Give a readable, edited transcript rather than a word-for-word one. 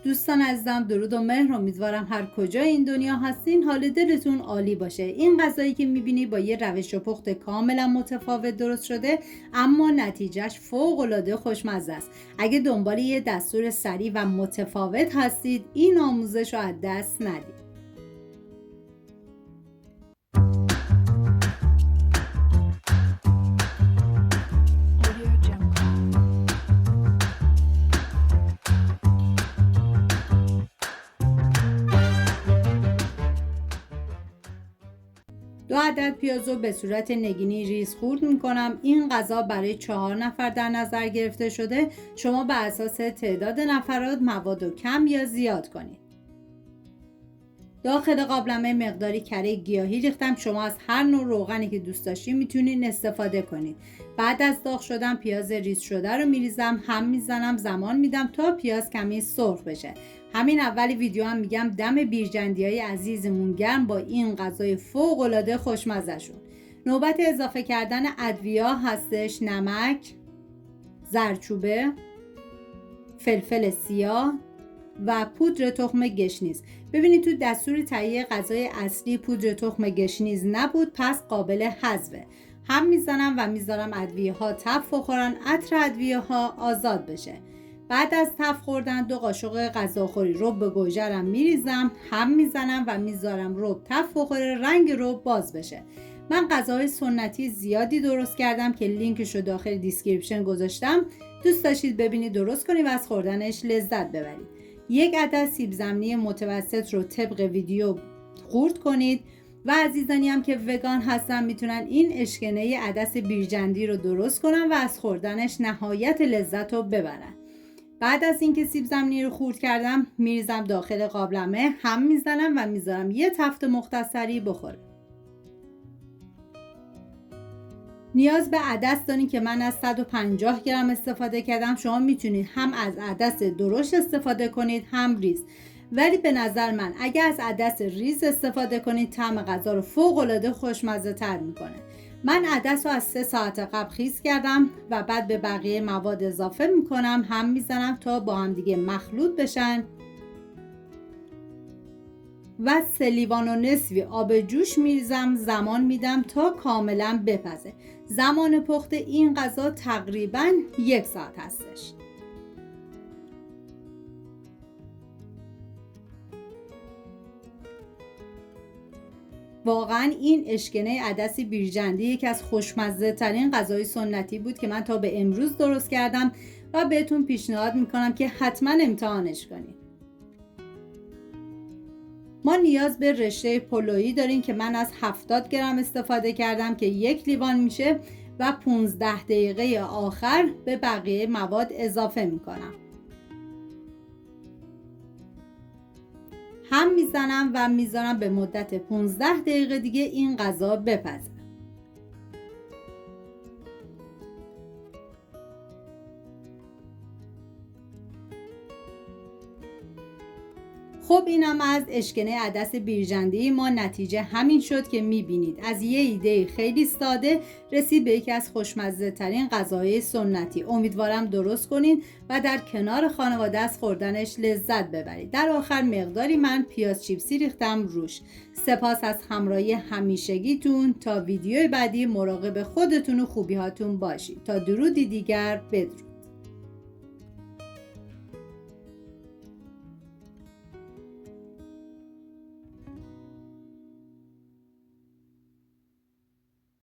دوستان عزیزم، درود و مهر. امیدوارم هر کجای این دنیا هستین حال دلتون عالی باشه. این غذایی که میبینی با یه روش پخت کاملا متفاوت درست شده، اما نتیجهش فوق‌العاده خوشمزه است. اگه دنبال یه دستور سریع و متفاوت هستید، این آموزش رو از دست ندید. دو عدد پیاز رو به صورت نگینی ریز خورد میکنم. این غذا برای 4 نفر در نظر گرفته شده. شما به اساس تعداد نفرات مواد رو کم یا زیاد کنید. داخل قابلمه مقداری کره گیاهی ریختم. شما از هر نوع روغنی که دوست داشتین میتونین استفاده کنید. بعد از داغ شدن پیاز ریز شده رو میریزم، هم میزنم، زمان میدم تا پیاز کمی سرخ بشه. همین اولی ویدیو هم میگم دم بیرجندیای عزیزمون گرم با این غذای فوق العاده خوشمزه شون. نوبت اضافه کردن ادویه هستش: نمک، زردچوبه، فلفل سیاه و پودر تخم گشنیز. ببینید تو دستور تهیه غذای اصلی پودر تخم گشنیز نبود، پس قابل حذفه. هم میزنم و میذارم ادویه ها تف بخورن، عطر ادویه ها آزاد بشه. بعد از تف خوردن 2 قاشق غذاخوری رب گوجرم میریزم، هم میزنم و میذارم رب تف بخوره، رنگ رب باز بشه. من غذاهای سنتی زیادی درست کردم که لینکش رو داخل دیسکریپشن گذاشتم. دوست داشتید ببینید درست کنید و از خوردنش لذت ببرید. 1 عدد سیب زمینی متوسط رو طبق ویدیو خورد کنید و عزیزانی هم که وگان هستن میتونن این اشکنه عدس بیرجندی رو درست کنن و از خوردنش نهایت لذت رو ببرن. بعد از اینکه سیب زمینی رو خورد کردم میریزم داخل قابلمه، هم میزنم و میذارم یه تفت مختصری بخوره. نیاز به عدس دارین که من از 150 گرم استفاده کردم. شما میتونید هم از عدس درشت استفاده کنید هم ریز، ولی به نظر من اگه از عدس ریز استفاده کنید طعم غذا رو فوق العاده خوشمزه تر میکنه. من عدس رو از 3 ساعت قبل خیس کردم و بعد به بقیه مواد اضافه میکنم، هم میزنم تا با هم دیگه مخلوط بشن و 3 لیوان و نصفی آب جوش میریزم، زمان میدم تا کاملا بپزه. زمان پخت این غذا تقریبا 1 ساعت هستش. واقعا این اشکنه عدس بیرجندی یکی از خوشمزه ترین غذای سنتی بود که من تا به امروز درست کردم و بهتون پیشنهاد میکنم که حتما امتحانش کنید. ما نیاز به رشته پلویی داریم که من از 70 گرم استفاده کردم که 1 لیوان میشه و 15 دقیقه آخر به بقیه مواد اضافه میکنم. هم میزنم و میذارم به مدت 15 دقیقه دیگه این غذا بپزه. خب اینم از اشکنه عدس بیرجندی ما. نتیجه همین شد که میبینید از یه ایده خیلی ساده رسید به یکی از خوشمزه ترین غذاهای سنتی. امیدوارم درست کنین و در کنار خانواده از خوردنش لذت ببرید. در آخر مقداری من پیاز چیپسی ریختم روش. سپاس از همراهی همیشگیتون. تا ویدیوی بعدی مراقب خودتون و خوبیهاتون باشید. تا درودی دیگر، بدرود.